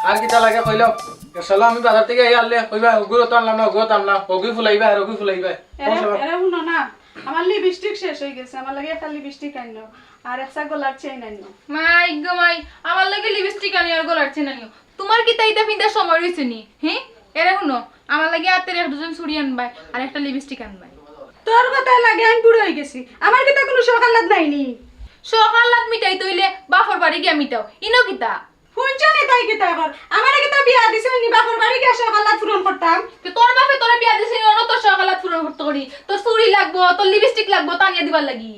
আর কিটা লাগে কইলো চলো আমি বাজার থেকে আনলে কইবা ওগুলো তো আনলাম না ওগুলো তো আনলাম ওগুলো ফুলাইবা আর ওগুলো ফুলাইবা এরা শুনো না আমার লিপস্টিক শেষ হয়ে গেছে আমার লাগে একটা লিপস্টিক আইনো আর একটা গলার চেইন আইনো মাই গো মাই আমার লাগে লিপস্টিক আনি আর গলার চেন আনিও তোমার কি তাইটা পিন্তা সময় হইছে নি হ্যাঁ এরা শুনো আমার লাগে হাতের এক দুজন চুড়ি আনবাই আর একটা লিপস্টিক আনবাই তোর কথা লাগে আমি বুড়ো হয়ে গেছি আমার কি তা কোনো সকালাত নাইনি সকালাত মিটাই তইলে বাফর বাড়ি গিয়া মিটাও ইনো কিতা শুনছনি তাই কি তা কর আমার কি তা বিয়া দিছ নি বাপর বাড়ি গিয়ে সকালাত পূরণ করতাম তো তোর বাপে তোরে বিয়া দিছিস অন তোর সকালাত পূরণ করতে করি তোর চুড়ি লাগবো তোর লিপস্টিক লাগবো টানিয়ে দিবার লাগি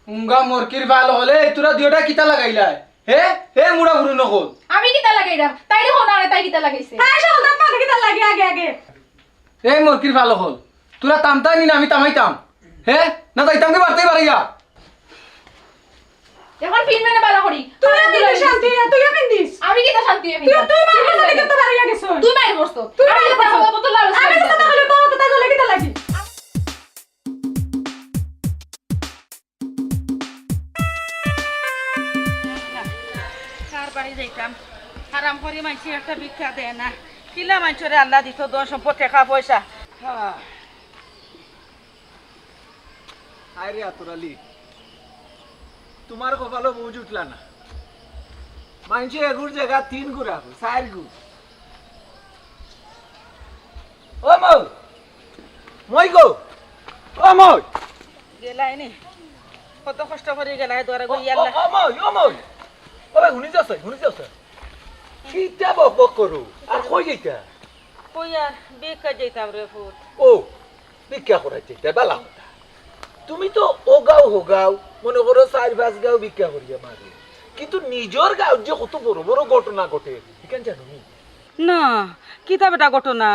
উঙ্গা মরকির ভালো হলে তোরা দুইটা কিটা লাগাইলা হে হে মুড়া ঘুরু নকল আমি কিতা লাগাইরাম তাই দেখো না তাই কিতা লাগাইছে হ্যাঁ সকালাত মানে কি তা লাগে আগে আগে এ মরকির ভালো হল তোরা তামতাই নি না আমি তামাইতাম হে না তাইতাম কি বাড়তেই পারিয়া এখন ফিল্মে না বালা করি তুই কি শান্তি তুই পিন্দিস আমি কিতা শান্তি হই তুই তুই মার কাছে কি তা বাড়িয়া গেছ তুই মাইর করছো আমি কথা বলবো তো লাল আমি তো তাহলে তো তা লাগে তা লাগি কার বাড়ি যাইতাম আরাম করে মানছি একটা ভিক্ষা দেয় না কিলা মানছরে আল্লাহ দিত দন সম্পদ টাকা পয়সা আরে আতরালি তোমার কপালও বুঝ উঠলা না মানছি এগুর জায়গা 3 গুড়া 4 গুড় ও মই গো ও মই গেলাই নি কত কষ্ট করে গেলাই দরে গই আল্লাহ ও মই ওরে শুনি যাচ্ছে কিটা বক করু আর কই যাইতা কই আর ভিক্ষা যাইতাম রে ফুট ও ভিক্ষা করাইতে বালা কথা তুমি তো ও গাও হো গাও মনে করো 4-5 গাও ভিক্ষা করিয়া মারি কিন্তু নিজের গাঁও যে কত বড় বড় ঘটনা ঘটে এখান জানো নি না কিতা বেটা ঘটনা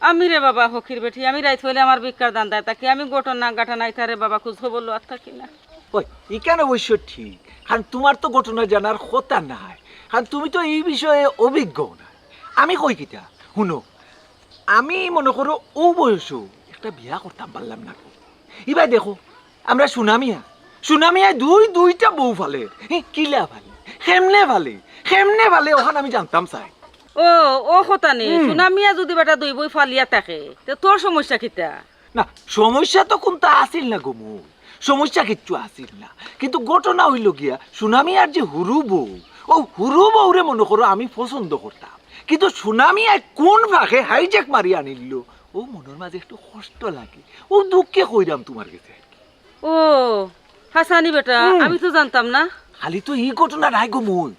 আমি রে বাবা হকির বেটি আমি রাইত হইলে আমার ভিক্ষার দান দেয় তাকে আমি ঘটনা গাঠা নাই তারে বাবা খুঁজ বললো আর থাকি না ওই এখানে অবশ্য ঠিক কারণ তোমার তো ঘটনা জানার কথা নাই কারণ তুমি তো এই বিষয়ে অভিজ্ঞ না আমি কই কিটা শুনো আমি মনে করো ও বয়সও একটা বিয়া করতাম পারলাম না এবার দেখো আমরা সুনামিয়া দুইটা বউ ফালে কিলা ফালে কেমনে ফালে ওখানে আমি জানতাম চাই ও কথা নেই সুনামিয়া যদি বেটা দুই বই ফালিয়া থাকে তো তোর সমস্যা কিতা না সমস্যা তো কোনটা আসিল না গোমু সমস্যা কিচ্ছু আসিল না কিন্তু ঘটনা হইল গিয়া সুনামিয়ার যে হুরু বউরে মনে করো আমি পছন্দ করতাম কিন্তু সুনামিয়ায় কোন ভাগে হাইজ্যাক মারি আনিল ও মনের মাঝে একটু কষ্ট লাগে ও দুঃখে কইরাম তোমার কাছে ও হাসানি বেটা আমি তো জানতাম না খালি তো এই ঘটনা নাই গো মই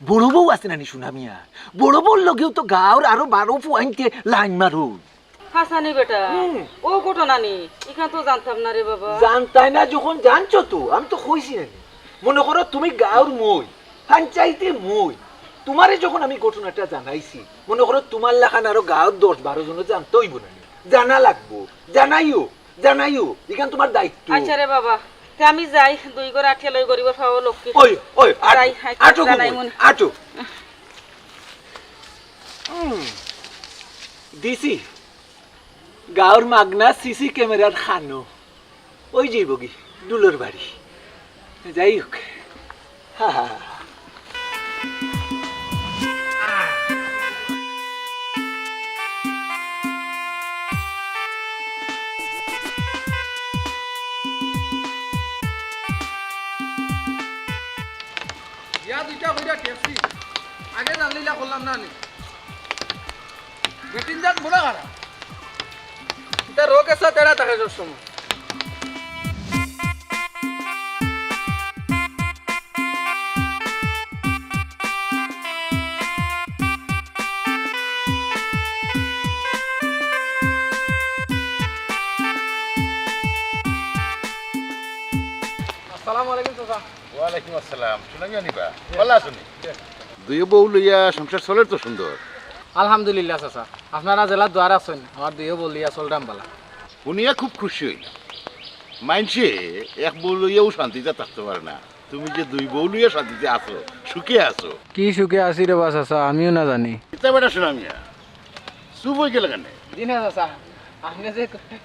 বড় বউ আছে নানি সুনামিয়া বড় বউর লগেও তো গাঁর আরো 12 ফুয়াইতে লাইন মারো হাসানি বেটা ও ঘটনা নি এখান তো জানতাম না রে বাবা জানতাই না যখন জানছো তো আমি তো কইছি না মনে করো তুমি গাঁর মই পঞ্চায়েতে মই তোমারে যখন আমি ঘটনাটা জানাইছি মনে করো তোমার লাখান আরো গাঁর 10-12 জন জানতোই না জানা লাগবো জানাইও এখান তোমার দায়িত্ব আচ্ছা রে বাবা আমি যাই দুই করে আঠিয়া লই গরিব খাওয়া লক্ষ্মী ওই যাই আটো দিছি গাঁর মাগনা সিসি ক্যামেরার খানো ওই যাইব কি দুলোর বাড়ি যাই হোক দুইটা কইরা ট্যাক্সি আগে জানলিলা করলাম না বেটিন যাক বড় খারাপ এটা রোগ এসা তেরা থাকে সব সময় আসসালামু আলাইকুম চাচা ওয়ালাইকুম আসসালাম সুনামি আনিবা ভালো আছুনি দুই বউ লইয়া সংসার চলে তো সুন্দর আলহামদুলিল্লাহ চাচা আপনারা জেলার দ্বার আছেন আমার দুইও বলিয়া চলরাম বালা শুনিয়া খুব খুশি হইল মাইনসে এক বউ লইয়াও শান্তিতে থাকতে পারে না তুমি যে দুই বউ লইয়া শান্তিতে আছো সুখে আছো কি সুখে আছি রে বা চাচা আমিও না জানি এটা বেটা সুনামিয়া চুপ হয়ে গেলে কেন জি না চাচা আপনি যে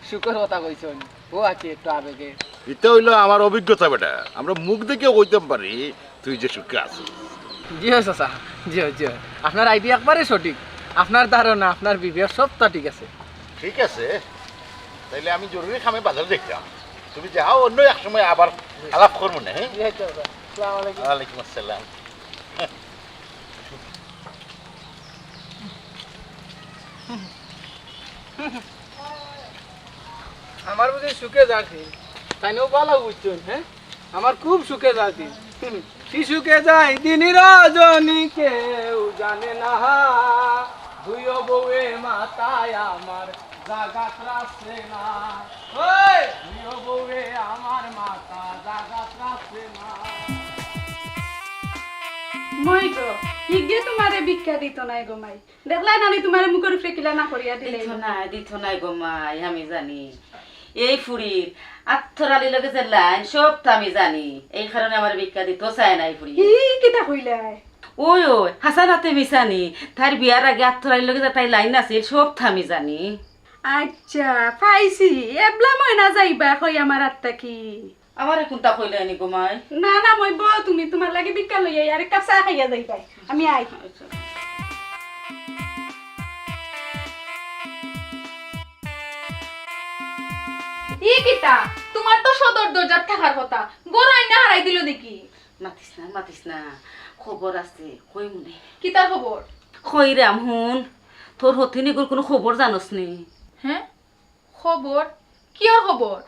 সুখের কথা কইছেন ও আছে একটু আবেগে এটা হইলো আমার অভিজ্ঞতা বেটা আমরা মুখ দেখে কইতে পারি তুই যে সুখে আছো জি হয় চাচা, জি হয়, জি হয়। আপনার আইডিয়া একবারে সঠিক। আপনার ধারণা, আপনার বিবেক সবটা ঠিক আছে। ঠিক আছে, তাইলে আমি জরুরি কামে বাজার দেখলাম, তুমি যাও, অন্য এক সময় আবার আলাপ করবো না। হ্যাঁ, জি হয় চাচা, আসসালামু আলাইকুম। ওয়ালাইকুম আসসালাম। আমার বুঝি সুখে যাচ্ছি, তাই নিয়েও ভালো বুঝছেন। হ্যাঁ, আমার খুব সুখে যাচ্ছি। কি সুখে যাই দিনী রজনী কেউ জানে না, দুইও বউয়ে মাতায় আমার জাগাত রাখছে না। ওই দুইও বউয়ে আমার মাতা জাগাত রাখছে না। মই গো হিগে তোমারে ভিক্ষা দিত নাই গো মাই, দেখলাই নানি তোমারে মুখের উপরে কিলা না করিয়া দিলে। দিত নাই গো মাই, আমি জানি এই ফুরির আত্মরালির লগে যে লাইন সব তো আমি জানি, এই কারণে আমার ভিক্ষা দিত চায় নাই ফুরি। ই কিতা কইলাই? ওই ওই হাসানাতে মিশানি, তার বিয়ার আগে আত্মরালির লগে যে তাই লাইন আছে সব তো আমি জানি। আচ্ছা পাইছি, এবলা মই না যাইবা কই আমার আত্মা কি। আমার এখন তা কইলে আনি গো মাই। না না মই ব তুমি তোমার লাগে ভিক্ষা লইয়া আর এক কাপ চা খাইয়া যাইবাই, আমি আই। ই কিতা, তোমার তো সদর দরজার থাকার কথা, গড়াই না হারাই দিল দেখি। মাতিস না, খবর আছে কই মনে। কিতার খবর? কইরাম হুন, তোর হতিনিগুর কোনো খবর জানোস নি? হ্যাঁ, খবর? কিয়র খবর?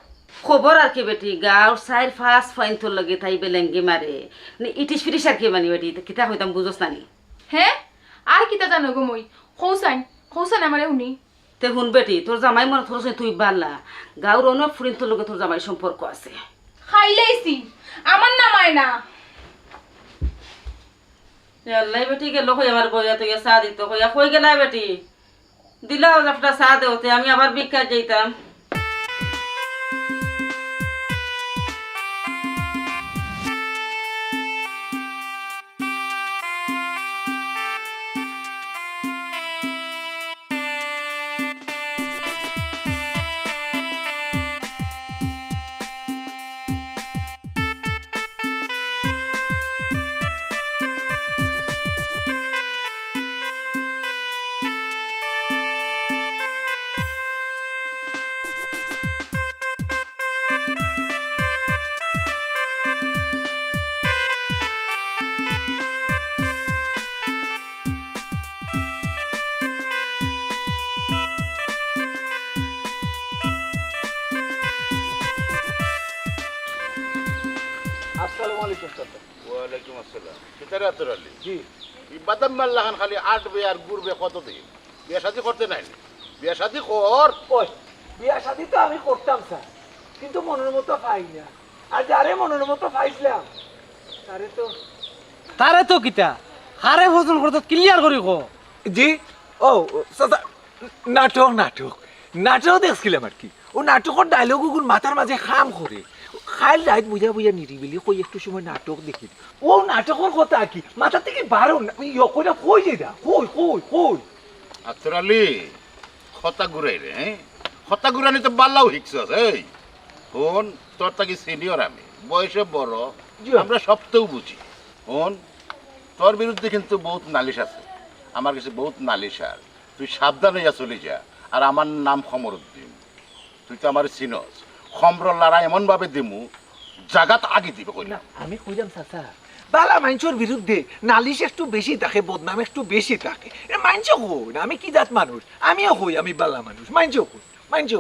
খবর আর কি বেটি, গাঁর চাইর ফার্স্ট ফাইন তোর লগে তাই বেলেঙ্গি মারে ইটিস ফিটিস আর কি মানি বেটি, কিতা হইতাম বুঝোস নানি? হ্যাঁ, আর কিতা জানো গো মই? খৌসাইন আমারে শুনি। তে হুন বেটি, তোর জামাই মনে তোর তুই বাল্লা, গাঁর অনেক ফুরিন তোর লগে তোর জামাই সম্পর্ক আছে। খাইলেইছি, আমার নামায় না। আল্লাহ বেটি গেল কই আমার বইয়া তুই চা দিত, কইয়া কই গেলা বেটি? দিলাও একটা চা দেওতে, আমি আবার ভিক্ষা যাইতাম। আসসালামু আলাইকুম চাচা। ওয়ালাইকুম আসসালাম। কিতারে আতর আলী? জি, এই বাদাম মাল্লা খান খালি আটবে আর ঘুরবে কত দিন? বিয়া শাদি করতে নাই? বিয়া শাদি কর। ওই বিয়া শাদি তো আমি করতাম স্যার, কিন্তু মনের মতো পাই না। আর যারে মনের মতো পাইছিলাম তারে তো কিতা হারে ফসল করতে ক্লিয়ার করি কো। জি, ও চাচা, নাটক নাটক নাটক দেখছিলাম আর কি। ও নাটকের ডায়লগুগুলো মাথার মাঝে খাম করে খাইল রাত বুঝা বুঝা নিরিবিলি কই একটু সময় নাটক দেখি। ও নাটকের কথা কি মাথা থেকে বারো কইটা কই যেটা কই কই কই। আতর আলী খতা ঘুরাই রে, হ্যাঁ খতা ঘুরানি তো বাল্লাও শিখছস। এই ফোন তোর তাকে সিনিয়র, আমি বয়সে বড়, জি। আমরা সবটাও বুঝি। ফোন তোর বিরুদ্ধে কিন্তু বহুত নালিশ আছে, আমার কাছে বহুত নালিশ। আর তুই সাবধান হইয়া চলে যা। আর আমার নাম খমরুদ্দিন, তুই তো আমার চিনস। খমরল্লারা এমন ভাবে দিমু জাগাত আগে দিবে কই না আমি কইলাম চাচা, বালা মানুষের বিরুদ্ধে নালিশ একটু বেশি থাকে, বদনাম একটু বেশি থাকে। মানছ কই না আমি কি জাত মানুষ? আমিও কই আমি বালা মানুষ, মানছ কই মানছ।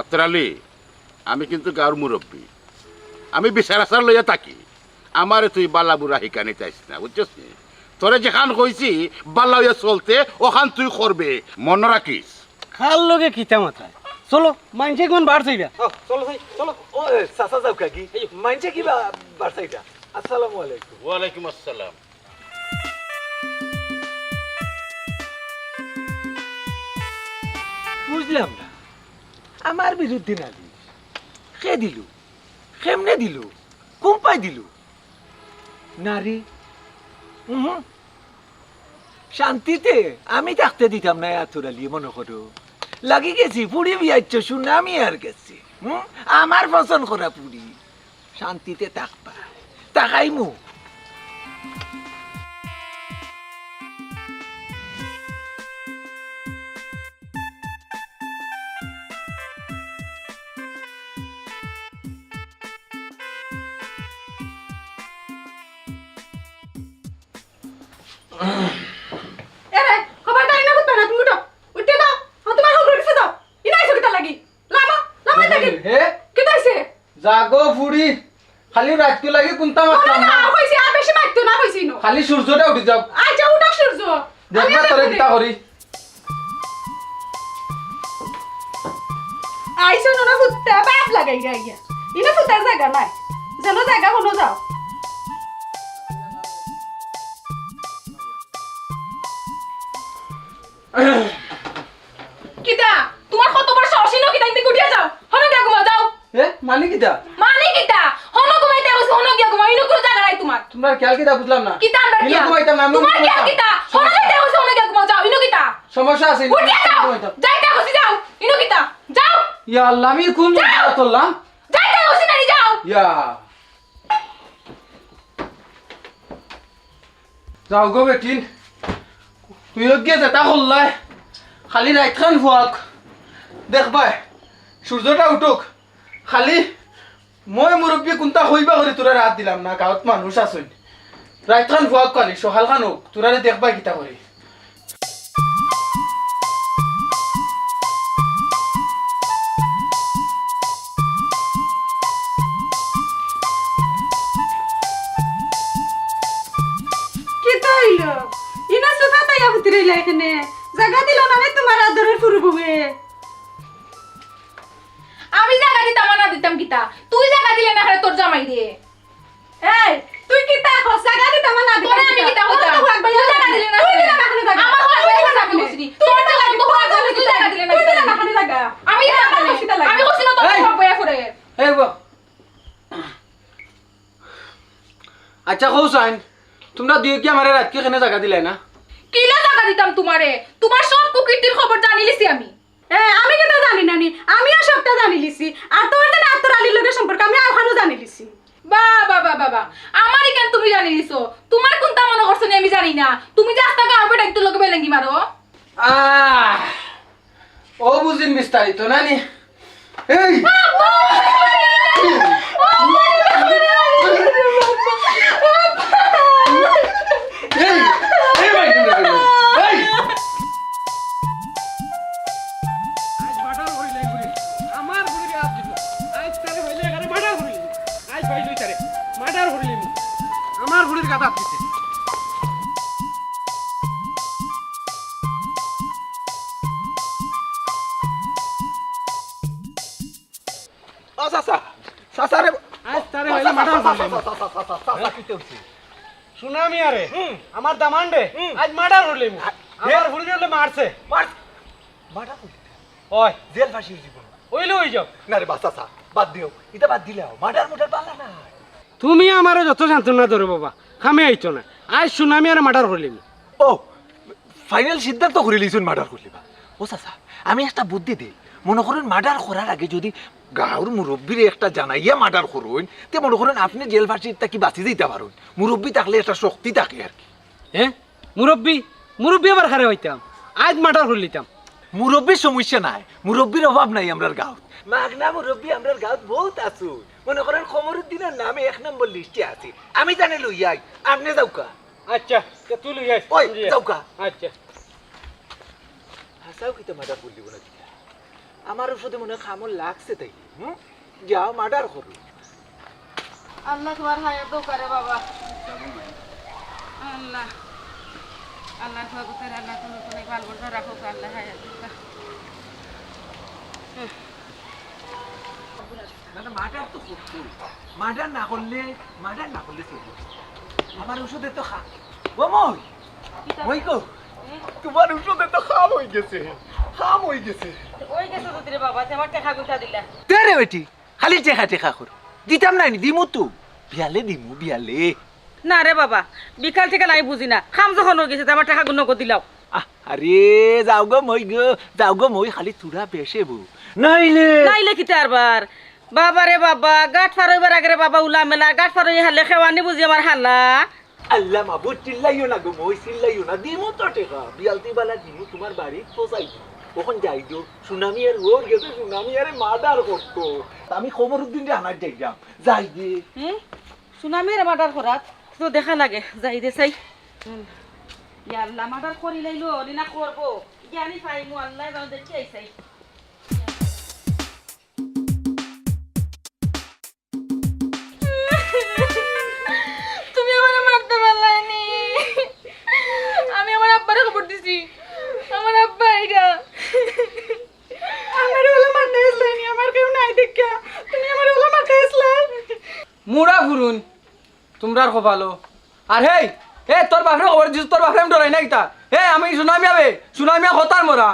আতর আলী, আমি কিন্তু গাঁর মুরব্বী, আমি বিচার আচার লইয়া থাকি। আমারে তুই বালা বুড়া শিকানি চাইস না, বুঝছিস নি? তোরে যেখান কইছি বালা হইয়া চলতে ওখান তুই করবে, মনে রাখিস। খাল লগে খিতা মাথায় চলো, মানছে কোন বার চাইবা। চলো ভাই চলো। ও চাচা যাও কাকি, মানছে কি বাড়ছাইটা। আসসালামু আলাইকুম। ওয়ালাইকুম আসসালাম। বুঝলাম না, আমার বিরুদ্ধে নালিশ কে দিল, কেমনে দিল, কোম্পাই দিল? নারী শান্তিতে আমি থাকতে দিতাম না। এতরালি মনে করো লাগি গেছি পুরি বিয়াচ্ছ শুনে আমি আর গেছি। আমার পছন্দ করা পুরি শান্তিতে থাকবা, তাকাই মু এরে খবরদারি না করতে না তুমি উঠো উঠতে দাও তোমার খবর দিছে দাও ইনা আইছো কিতা লাগি লামা লামা লাগি হে কিতা আইছে জাগো ফুড়ি খালি রাতকে লাগি কোনটা মারতাম না না কইছি আর বেশি মারতো না কইছি নো খালি সূর্যটা উঠে যাও আচ্ছা উঠো সূর্য দেখবা তোরে কিতা করি আইছো না ফুটটা বাপ লাগাই গাইয়া ইনা ফুটার জায়গা নাই যেন জায়গা হলো যাও কিতা তোমার কত বড় সাহস নো কিতা ইনতে গুটিয়া যাও হনো গিয়া ঘুমা যাও হে মানে কিতা মানে কিতা হনো ঘুমাইতে হইছে হনো গিয়া ঘুমা ইনো কোনো জায়গা নাই তোমার তোমরা খেয়াল কিতা বুঝলাম না কিতা আন্দার ইনো কিয়া ঘুমাইতাম না, আমি তোমার কিয়া ঘুমাইতাম। কিতা হনো যাইতে হইছে হনো গিয়া ঘুমা যাও ইনো কিতা সমস্যা আছে ইনো গুটিয়া যাও ঘুমাইতাম। যাইতে হইছে যাও ইনো কিতা যাও ইয়া আল্লাহ আমি কোন জায়গা চললাম যাইতে হইছে না যাও ইয়া যাও গো বেটিন তুই গিয়ে যেটা করলাই খালি রাইত খান ফুয়াক দেখবাই সূর্যটা উঠুক খালি মই মুরব্বী কোনটা হইবা করে তোরা রাত দিলাম না গাঁৱত মানুষ আসুন রাইত খান ফুয়াক কালি সকাল খান হোক তোরারে দেখবাই কিতা করি কিতা হইলো ইনা সোফা তাইয়া ফুটিরিলা এখানে জায়গা দিল না রে তোমার আদরের ফুরবুবে আমি জায়গা দিতাম না দিতাম কিতা তুই জায়গা দিলে না হলে তোর জামাই দিয়ে এই তুই কিতা হস জায়গা দিতা না তোরে আমি কিতা হইতাম তুই জায়গা দিলে না তুই দিলা না খানে জায়গা আমার হয় তুই কথা দিলা আমি না বুঝিনি তোর তো লাগি তো হয় তুই জায়গা দিলে না তুই দিলা না খানে জায়গা আমি জায়গা দিলে কিতা লাগে? আমি কইছি না তোর এই! সব বয়া করে এই বা আচ্ছা কৌ সাইন তোমরা দুই কি আমার রাতকে কেনে জায়গা দিলাই না কিলা জায়গা দিতাম তোমারে তোমার সব কুকীর্তির খবর জানি লিছি আমি আমি কিতা জানি নানি আমিও সবটা জানি লিছি আর তোর জানা আর তোর আলীর লগে সম্পর্ক আমি আওখানো জানি লিছি বাবা বাবা আমারই কেন তুমি জানি দিছো তোমার কোনটা মনে করছো নি আমি জানি না তুমি যে আস্তা গাঁও বেটা একটু লোকে বেলেঙ্গি মারো ও বুঝিন বিস্তারিত নানি এই এই এই ভাই এই আজ বাটার হইলে ঘুরি আমার ঘুরি আজ দিব আজ তারে হইলে এখানে বাটার ঘুরি আজ পাইলই তারে বাটার ঘুরিলি আমার ঘুরির কথা দিতে ও চাচা চাচা রে আজ তারে হইলে বাটার ঘুরিলি সুনামি আরে আমার দামান্ডে আজ মার্ডার হইলি আমার ঘুরি হলে মারছে মাটা করি ওই জেল ফাঁসি জীবন ওইলে হই যাও না রে বাচ্চা চা বাদ দিও এটা বাদ দিলে মাটার মোটার পালা না তুমি আমারে যত যন্ত্রণা ধরো বাবা খামে আইতো না আজ সুনামি আরে মার্ডার হইলি ও ফাইনাল সিদ্ধান্ত করে লিছুন মার্ডার করলিবা ও চাচা আমি একটা বুদ্ধি দিই মনে করেন মার্ডার করার আগে যদি গাঁর মুরব্বীর একটা জানাইয়া মার্ডার করুন তে মনে করেন আপনি জেল ফাঁসিটা কি বাঁচি দিতে পারুন মুরব্বী থাকলে একটা শক্তি থাকে আর কি হ্যাঁ মুরব্বী মুরব্বী আবার খারে হইতাম আজ মার্ডার হইলিতাম মুরব্বীর সমস্যা নাই মুরব্বীর অভাব নাই আমরার গাঁত মাগনা মুরব্বী আমরার গাঁত বহুত আছু মনে করেন কমরুদ্দিনের নামে 1 নম্বর লিস্টে আছে আমি জানি লইয়াই আপনি যাওকা আচ্ছা তে তুই লই আইস ওই যাওকা আচ্ছা হাসাও কি তো মার্ডার করলি বলে আমার ওষুধে মনে হয় খামল লাগছে তাই যাও মার্ডার করো আল্লাহ তোমার হায়াত করে বাবা আল্লাহ আল্লাহ ভগতের আল্লাহ তুমি কোনে ভালো করে রাখো আল্লাহ হায়াত মার্ডার তো করতো মার্ডার না করলে চলবে আমার ওষুধে তো খা ও মই গো তোমার ওষুধে তো খাম হয়ে গেছে ওই গেছে তো রে বাবা তোমার টাকা গুটা দিলা তেরে বেটি খালি টেকা কর দিতাম নাই দিমু তো বিয়ালে না রে বাবা বিকাল থেকে নাই বুঝি না খাম যখন হয়ে গেছে আমার টাকা গুণ করে দিলাও আরে যাও গো মই খালি তুরা বেশে বউ নাইলে নাইলে কি তারবার বাবা রে বাবা গাঁট ফারইবার আগে রে বাবা উলা মেলা গাঁট ফারই হালে খেওয়ানি বুঝি আমার হালা আল্লাহ মাবুদ চিল্লাইও না গো মই চিল্লাইও না দিমু তো টেকা বিয়ালতি বালা দিমু তোমার বাড়ি পৌঁছাই ওখান যাই গো সুনামি আর ওর গেছে সুনামি আরে মার্ডার করতো আমি কমরুদ্দিন রে আনার যাই গে সুনামি রে মার্ডার করাত তো দেখা লাগে যাই দে চাই ইয়া আল্লাহ মার্ডার করি লাইলো না করবো জ্ঞানী পাইমু আল্লাহ যাও দেখি আইসাই তুমি আমার মারতে পারলানি। আমি আমার আব্বারে খবর দিছি। আমার আব্বা এটা আমার ওলা মারতে আসলানি, আমার কেউ নাই দেখা তুমি আমার ওলা মারতে আসলা। মুড়া ফুরুন তোমরা আর ভালো আর হেই এ তোর বাপরে খবর দিস, তোর বাপরে আমি ডরাই না কিতা। হে আমি সুনামিয়া হতার মরা।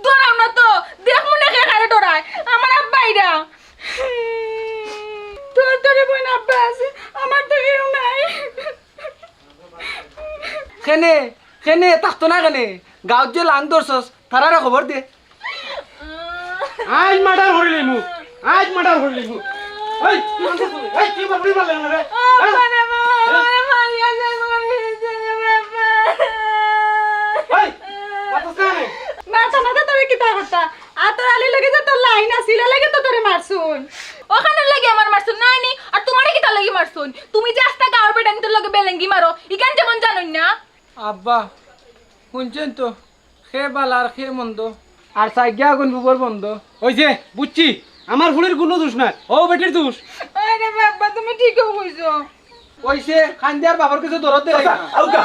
ডরাও না তো, দেখ মনে কে কারে ডরায়। আমার আব্বা এটা তোর তোরে বোন আব্বা আছে, আমার তো কেউ নাই। খেনে থাকতো না কেনে গাঁৱত যে লাং ধরছস তারারে খবর দে। আজ মার্ডার করিলি মু, আজ মার্ডার করিলি মু। এই কি মানতে তুই? এই কি মারবি পারলে না রে? এই মাথা সামনে মারতা না তো তোরে কিতা করতা? আর তোর আলি লাগে যে তোর লাইন আছিল লাগে তো তোরে মারছুন। ওখানে লাগি আমার মারছুন নাইনি, আর তোমারে কি তার লাগি মারছুন? তুমি যে আস্তা গাঁর বেটা নিতে লগে বেলেঙ্গি মারো, ইকান যেমন জানোই না। আব্বা শুনছেন তো, খে বাল আর খে মন্দ আর সাইগা আগুন বুবর বন্ধ। ওই যে বুঝছি আমার ফুলের কোনো দোষ নাই, ও বেটির দোষ। আরে বাবা তুমি ঠিকই কইছো। ওইসে খান্দিয়ার বাবার কিছু দরদ দে লাগা। আউকা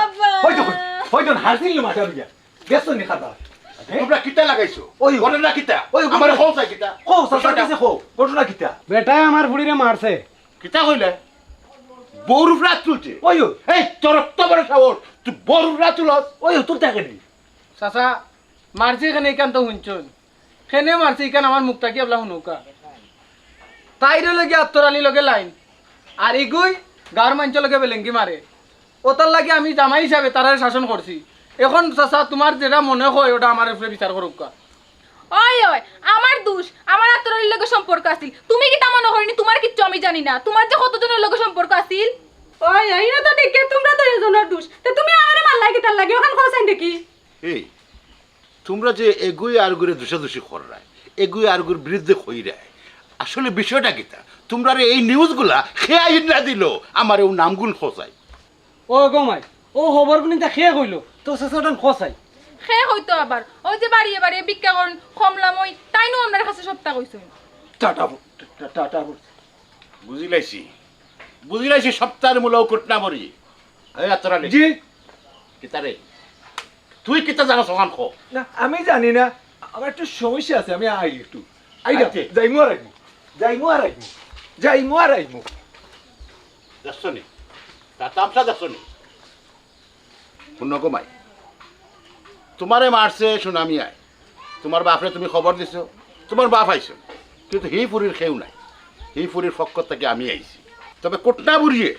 হয়তো হাসিল মাথা দিয়া গেছ নি খাতা তোমরা কিতা লাগাইছো ওই। ঘটনা কিতা ওই। আমার হৌসাই কিতা কও সাসা কাছে কও ঘটনা কিতা বেটাই আমার ফুলিরে মারছে। কিতা কইলে বউর রাত তুলছে। ওই এই তোর তো বড় সাহস, তুই বউর রাত তুলস। ওই তোর টাকা নি চাচা মারছে এখানে ইকান তো শুনছুন, খেনে মারছে ইকান আমার মুখটা কি আপলা শুনুকা। তাইরে লগে আত্তরালি লগে লাইন আর এগুই গাঁর মানুষ লগে বেলেঙ্গি মারে। ওটার লাগে আমি জামাই হিসাবে তারারে শাসন করছি। এখন চাচা তোমার যেটা মনে হয় ওটা আমার উপরে বিচার করুকা। ওই ওই আমার দোষ, আমার আত্মরালির লগে সম্পর্ক আছিল। তুমি কি তা মনে করিনি? তোমার কিচ্ছু আমি জানি না। তোমার যে কতজনের লগে সম্পর্ক আছিল। ওই এই না তো দেখে তোমরা তো এজনের দোষ। তে তুমি আমারে মারলাই কি তার লাগে ওখান কোসাইন দেখি। এই তোমরা যে এগুই আরগুরে দোষাদোষি কররায়, এগুই আরগুর বিরুদ্ধে কইরায়, আসলে বিষয়টা কিতা? তোমরা এই নিউজগুলা খেয়াই না দিল আমার ও নামগুল খোঁজাই। ও গমাই ও খবর কোনি তা খেয়ে কইলো তো সেসাটান খসাই। সে হইতো আবার ওই যে বাড়িয়ে বাড়িয়ে ভিক্ষা করেন কমলামই তাই নো আমার কাছে সপ্তাহ কইছো। টাটা বুঝিলাইছি সপ্তাহের মূল কুটনা মরি। এই তোরা জি কিতা রে, তুই কিতা জানাস ওখান খো? না আমি জানি না, আমার একটু সমস্যা আছে, আমি আই একটু আচ্ছা। যাইমু আর আইমু দেখছো নি তার তামসা দেখছো নি? শুন কমাই তোমারে মারছে সুনামি আয়, তোমার বাপরে তুমি খবর দিছো, তোমার বাপ আইছো, কিন্তু হি পুরীর খেউ নাই। হি পুরীর পক্ষ থেকে আমি আইছি। তবে কোটনা বুড়িয়ে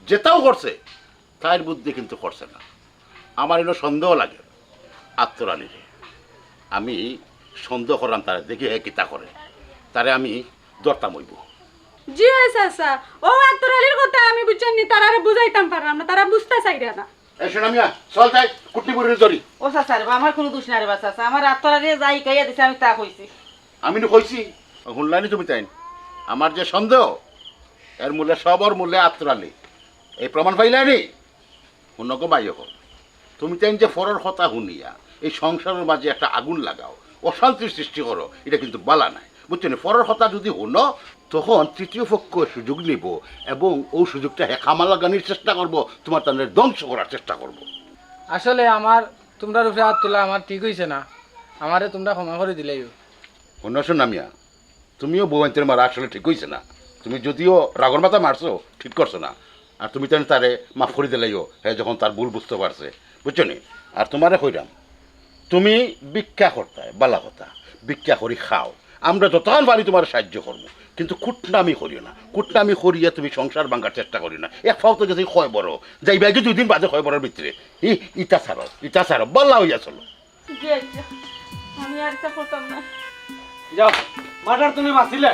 যেটাও করছে তার বুদ্ধি কিন্তু করছে না। আমার এলো সন্দেহ লাগে আত্মরানীরে। আমি সন্দেহ করলাম তারা দেখি হে কিতা করে, তারে আমি দরতাম হইব। জি চাচা, ও তোর আলির কথা আমি বুঝছনি, তারারে বুঝাইতাম পারলাম না, তারা বুঝতে চাইরা না। এই সুনামিয়া চল যাই কুটনি বুড়ির ধরি। ও চাচা রে আমার কোনো দোষ নাই রে চাচা, আমার আত্মরারে যাই কাইয়া দিছে আমি তা কইছি। আমি তো কইছি শুনলানি তুমি তাই? আমার যে সন্দেহ এর মূল্যে সবর মূল্যে আত্মরালি এই প্রমাণ পাইলানি। শুনকো বাই হল তুমি তাই যে ফরের কথা শুনিয়া এই সংসারের মাঝে একটা আগুন লাগাও, অশান্তির সৃষ্টি করো, এটা কিন্তু বালা নাই বুঝছো না। ফরের কথা যদি শুনো তখন তৃতীয় পক্ষ সুযোগ নিব এবং ওই সুযোগটা হেকামা লাগানোর চেষ্টা করব, তোমার তাদের ধ্বংস করার চেষ্টা করব। আসলে আমার তোমরা উপরে হাত তোলা আমার ঠিক হয়েছে না, আমারে তোমরা ক্ষমা করে দিলেই। শুনছো না মিয়া, তুমিও বউয়ের মারা আসলে ঠিক হয়েছে না। তুমি যদিও রাগর মাথা মারছো ঠিক করছো না, আর তুমি তেন তারে মাফ করে দিলাইও হ্যাঁ যখন তার ভুল বুঝতে পারছে বুঝছো নি। আর তোমারে কইরাম তুমি ভিক্ষা করতায় বালা কথা, ভিক্ষা করি খাও, আমরা যতক্ষণ পারি তোমার সাহায্য করবো, কিন্তু কুটনামি করিও না। কুটনামি করিয়া তুমি সংসার ভাঙার চেষ্টা করি না। এক ফাও তো গেছে ক্ষয় বড় যাই ব্যাগে 2 দিন বাদে ক্ষয় বড়ের ভিতরে ইটা ছাড়ো বল্লা হইয়া চলো। আমি আর তা করতাম না। যাও মার্ডার তুমি বাঁচিলে।